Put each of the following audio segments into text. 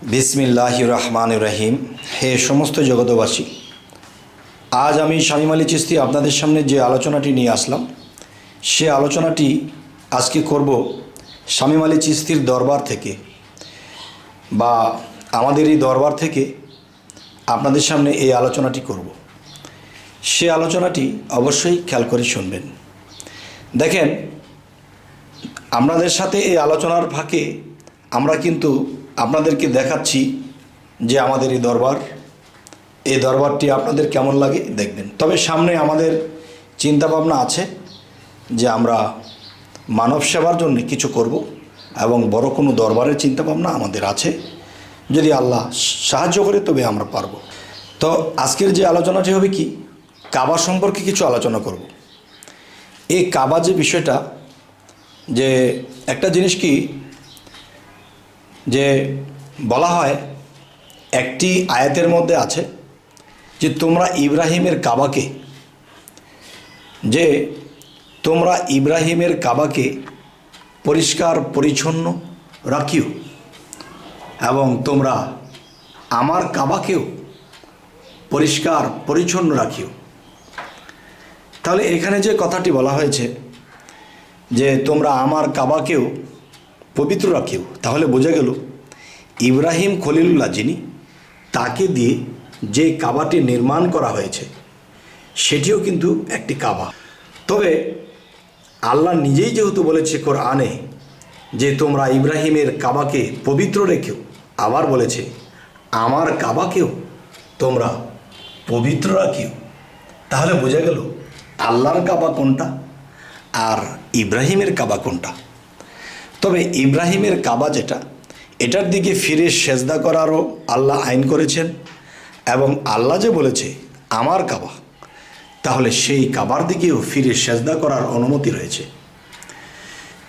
বিসমিল্লাহির রহমানির রহিম। হে সমস্ত জগতবাসী, আজ আমি শামীম আলী চিশতি আপনাদের সামনে যে আলোচনাটি নিয়ে আসলাম, সে আলোচনাটি আজকে করব শামীম আলী চিশতির দরবার থেকে, বা আমাদের এই দরবার থেকে আপনাদের সামনে এই আলোচনাটি করব। সে আলোচনাটি অবশ্যই খেয়াল করে শুনবেন। দেখেন, আপনাদের সাথে এই আলোচনার ফাঁকে আমরা কিন্তু আপনাদেরকে দেখাচ্ছি যে আমাদের এই দরবারটি আপনাদের কেমন লাগে দেখবেন। তবে সামনে আমাদের চিন্তাভাবনা আছে যে আমরা মানব সেবার জন্য কিছু করব, এবং বড় কোনো দরবারের চিন্তাভাবনা আমাদের আছে। যদি আল্লাহ সাহায্য করে তবে আমরা পারব। তো আজকের যে আলোচনাটি হবে কি, কাবা সম্পর্কে কিছু আলোচনা করব। এই কাবা যে বিষয়টা, যে একটা জিনিস কি, যে বলা হয় একটি আয়াতের মধ্যে আছে যে তোমরা ইব্রাহিমের কাবাকে পরিষ্কার পরিচ্ছন্ন রাখিও, এবং তোমরা আমার কাবাকেও পরিষ্কার পরিচ্ছন্ন রাখিও। তাহলে এখানে যে কথাটি বলা হয়েছে যে তোমরা আমার কাবাকেও পবিত্র রাখিও, তাহলে বোঝা গেল ইব্রাহিম খলিলুল্লাহ যিনি, তাকে দিয়ে যে কাবাটি নির্মাণ করা হয়েছে সেটিও কিন্তু একটি কাবা। তবে আল্লাহ নিজেই যেহেতু বলেছে কোরআনে যে তোমরা ইব্রাহিমের কাবাকে পবিত্র রেখেও, আবার বলেছে আমার কাবাকেও তোমরা পবিত্র রাখিও, তাহলে বোঝা গেল আল্লাহর কাবা কোনটা আর ইব্রাহিমের কাবা কোনটা। তবে ইব্রাহিমের কাবা যেটা, এটার দিকে ফিরে সেজদা করারও আল্লাহ আইন করেছেন, এবং আল্লাহ যে বলেছে আমার কাবা, তাহলে সেই কাবার দিকেও ফিরে সেজদা করার অনুমতি রয়েছে।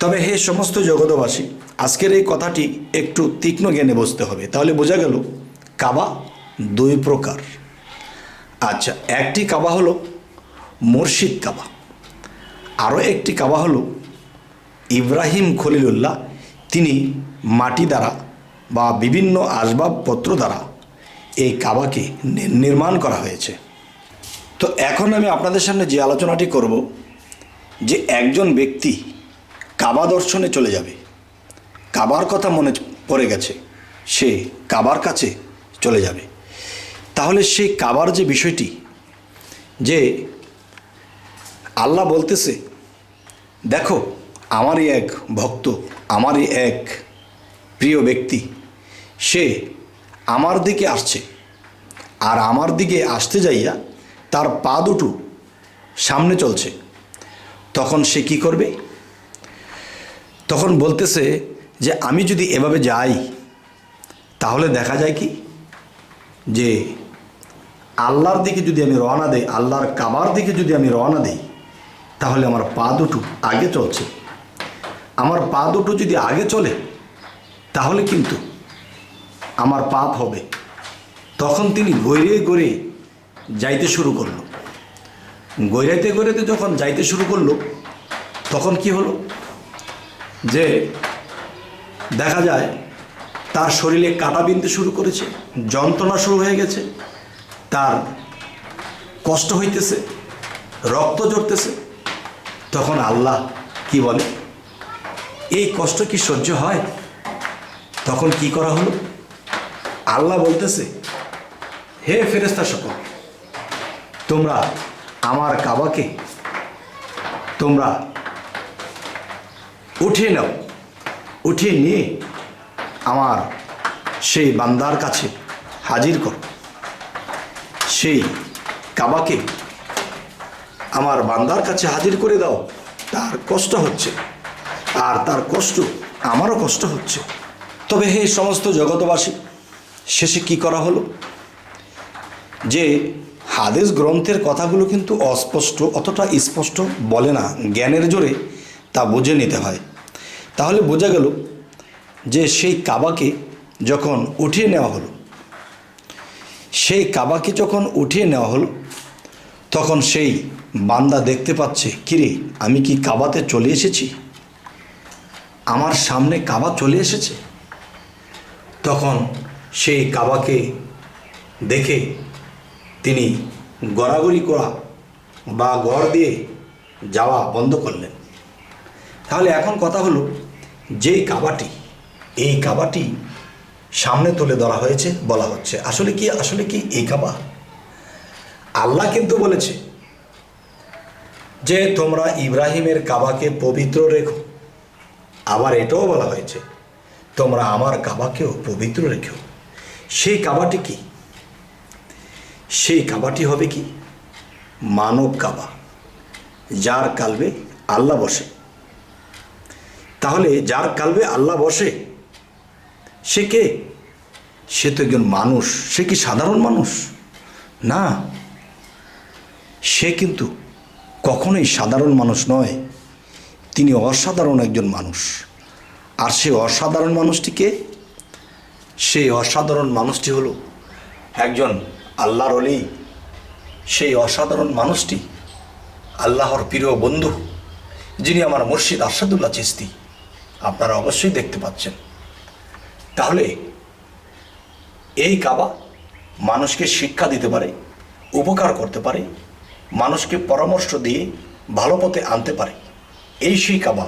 তবে হে সমস্ত জগতবাসী, আজকের এই কথাটি একটু তীক্ষ্ণ জ্ঞানে বুঝতে হবে, তাহলে বোঝা গেল কাবা দুই প্রকার। আচ্ছা, একটি কাবা হলো মুর্শিদ কাবা, আরও একটি কাবা হলো ইব্রাহিম খলিলুল্লাহ, তিনি মাটি দ্বারা বা বিভিন্ন আসবাবপত্র দ্বারা এই কাবাকে নির্মাণ করা হয়েছে। তো এখন আমি আপনাদের সামনে যে আলোচনাটি করব, যে একজন ব্যক্তি কাবা দর্শনে চলে যাবে, কাবার কথা মনে পড়ে গেছে, সে কাবার কাছে চলে যাবে, তাহলে সেই কাবার যে বিষয়টি, যে আল্লাহ বলতেছে দেখো আমারই এক ভক্ত, আমারই এক প্রিয় ব্যক্তি, সে আমার দিকে আসছে, আর আমার দিকে আসতে যাইয়া তার পা দুটো সামনে চলছে, তখন সে কি করবে? তখন বলতেছে যে আমি যদি এভাবে যাই, তাহলে দেখা যায় কি, যে আল্লাহর দিকে যদি আমি রওনা দেই, আল্লাহর কাবার দিকে যদি আমি রওনা দেই, তাহলে আমার পা দুটো আগে চলছে। আমার পা দুটো যদি আগে চলে, তাহলে কিন্তু আমার পাপ হবে। তখন তিনি গড়িয়ে যাইতে শুরু করলো। গড়াইতে যখন যাইতে শুরু করলো, তখন কি হলো, যে দেখা যায় তার শরীরে কাটা বিনতে শুরু করেছে, যন্ত্রণা শুরু হয়ে গেছে, তার কষ্ট হইতেছে, রক্ত ঝরতেছে। তখন আল্লাহ কি বলে, এই কষ্ট কি সহ্য হয়? তখন কি করা হলো? আল্লাহ বলতেছে, হে ফেরেশতা সকল, তোমরা আমার কাবাকে তোমরা উঠিয়ে নাও, উঠিয়ে নিয়ে আমার সেই বান্দার কাছে হাজির করো। সেই কাবাকে আমার বান্দার কাছে হাজির করে দাও, তার কষ্ট হচ্ছে, আর তার কষ্ট আমারও কষ্ট হচ্ছে। তবে হে সমস্ত জগতবাসী, শেষে কি করা হলো, যে হাদিস গ্রন্থের কথাগুলো কিন্তু অস্পষ্ট, অতটা স্পষ্ট বলে না, জ্ঞানের জোরে তা বুঝে নিতে হয়। তাহলে বোঝা গেল যে সেই কাবাকে যখন উঠিয়ে নেওয়া হলো, সেই কাবাকে যখন উঠিয়ে নেওয়া হলো, তখন সেই বান্দা দেখতে পাচ্ছে, কিরে আমি কি কাবাতে চলে এসেছি, আমার সামনে কাবা চলে এসেছে। তখন সেই কাবাকে দেখে তিনি গড়াগড়ি করা বা গড় দিয়ে যাওয়া বন্ধ করলেন। তাহলে এখন কথা হলো, যেই কাবাটি, এই কাবাটি সামনে তুলে ধরা হয়েছে, বলা হচ্ছে আসলে কি এই কাবা? আল্লাহ কিন্তু বলেছে যে তোমরা ইব্রাহিমের কাবাকে পবিত্র রেখো। আবার এটাও বলা হয়েছে তোমরা আমার কাবাকেও পবিত্র রেখো। সেই কাবাটি কি? সেই কাবাটি হবে কি? মানব কাবা, যার কালবে আল্লাহ বসে। তাহলে যার কালবে আল্লাহ বসে সে কে? সে তো একজন মানুষ। সে কি সাধারণ মানুষ? না, সে কিন্তু কখনোই সাধারণ মানুষ নয়। তিনি অসাধারণ একজন মানুষ। আর সে অসাধারণ মানুষটি কে? সেই অসাধারণ মানুষটি হলো একজন আল্লাহর ওলি। সেই অসাধারণ মানুষটি আল্লাহর প্রিয় বন্ধু, যিনি আমার মুর্শিদ আরশাদুল্লাহ চিশতি। আপনারা অবশ্যই দেখতে পাচ্ছেন। তাহলে এই কাবা মানুষকে শিক্ষা দিতে পারে, উপকার করতে পারে, মানুষকে পরামর্শ দিয়ে ভালো পথে আনতে পারে। এই সেই কাবা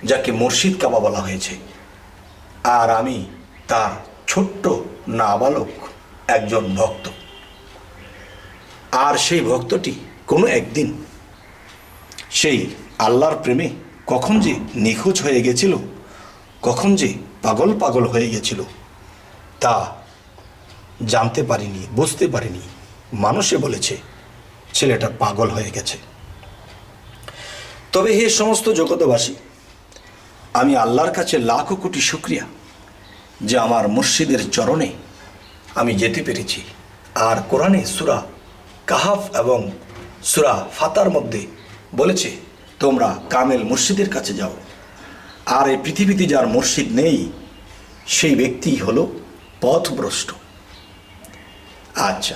যাকে মুর্শিদ কাবা বলা হয়েছে। আর আমি তার ছোট্ট নাবালক একজন ভক্ত। আর সেই ভক্তটি কোনো একদিন সেই আল্লাহর প্রেমে কখন যে নিখোঁজ হয়ে গেছিল, কখন যে পাগল হয়ে গেছিল, তা জানতে পারিনি, বুঝতে পারিনি। মানুষে বলেছে ছেলেটা পাগল হয়ে গেছে। তবে হে সমস্ত জগতবাসী, আমি আল্লাহর কাছে লাখো কোটি শুকরিয়া যে আমার মুর্শিদের চরণে আমি যেতে পেরেছি। আর কোরআনে সূরা কাহাফ এবং সূরা ফাতার মধ্যে বলেছে তোমরা কামেল মুর্শিদের কাছে যাও। আর এই পৃথিবীতে যার মুর্শিদ নেই সেই ব্যক্তি হলো পথভ্রষ্ট। আচ্ছা,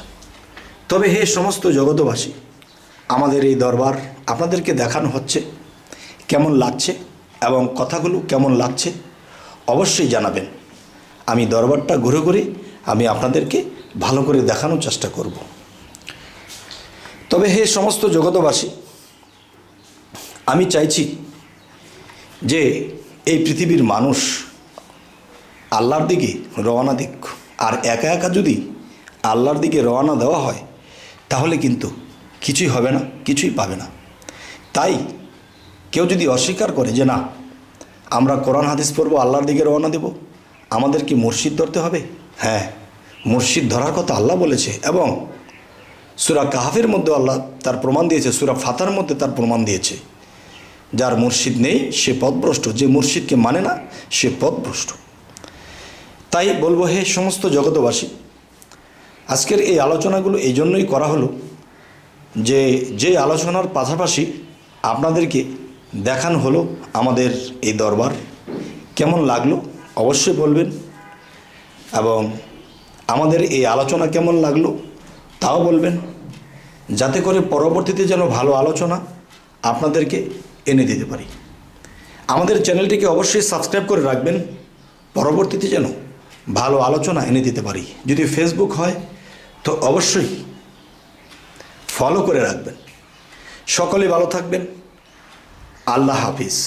তবে হে সমস্ত জগতবাসী, আমাদের এই দরবার আপনাদেরকে দেখানো হচ্ছে, কেমন লাগছে এবং কথাগুলো কেমন লাগছে অবশ্যই জানাবেন। আমি দরবারটা ঘুরে ঘুরে আমি আপনাদেরকে ভালো করে দেখানোর চেষ্টা করব। তবে হে সমস্ত জগতবাসী, আমি চাইছি যে এই পৃথিবীর মানুষ আল্লাহর দিকে রওনা দিক। আর একা একা যদি আল্লাহর দিকে রওনা দেওয়া হয় তাহলে কিন্তু কিছুই হবে না, কিছুই পাবে না। তাই কেউ যদি অস্বীকার করে যে না আমরা কোরআন হাদিস পড়ব, আল্লাহর দিকে রওনা দেব, আমাদের কি মুর্শিদ ধরতে হবে? হ্যাঁ, মুর্শিদ ধরার কথা আল্লাহ বলেছে এবং সূরা কাহাফের মধ্যে আল্লাহ তার প্রমাণ দিয়েছে, সূরা ফাতার মধ্যে তার প্রমাণ দিয়েছে। যার মুর্শিদ নেই সে পথভ্রষ্ট, যে মুর্শিদকে মানে না সে পথভ্রষ্ট। তাই বলবো হে সমস্ত জগতবাসী, আজকের এই আলোচনাগুলো এই জন্যই করা হলো যে আলোচনার পাশাপাশি আপনাদেরকে দেখানো হলো আমাদের এই দরবার। কেমন লাগলো অবশ্যই বলবেন এবং আমাদের এই আলোচনা কেমন লাগলো তাও বলবেন, যাতে করে পরবর্তীতে যেন ভালো আলোচনা আপনাদেরকে এনে দিতে পারি। আমাদের চ্যানেলটিকে অবশ্যই সাবস্ক্রাইব করে রাখবেন, পরবর্তীতে যেন ভালো আলোচনা এনে দিতে পারি। যদি ফেসবুক হয় তো অবশ্যই ফলো করে রাখবেন। সকলে ভালো থাকবেন। আল্লাহ হাফিজ।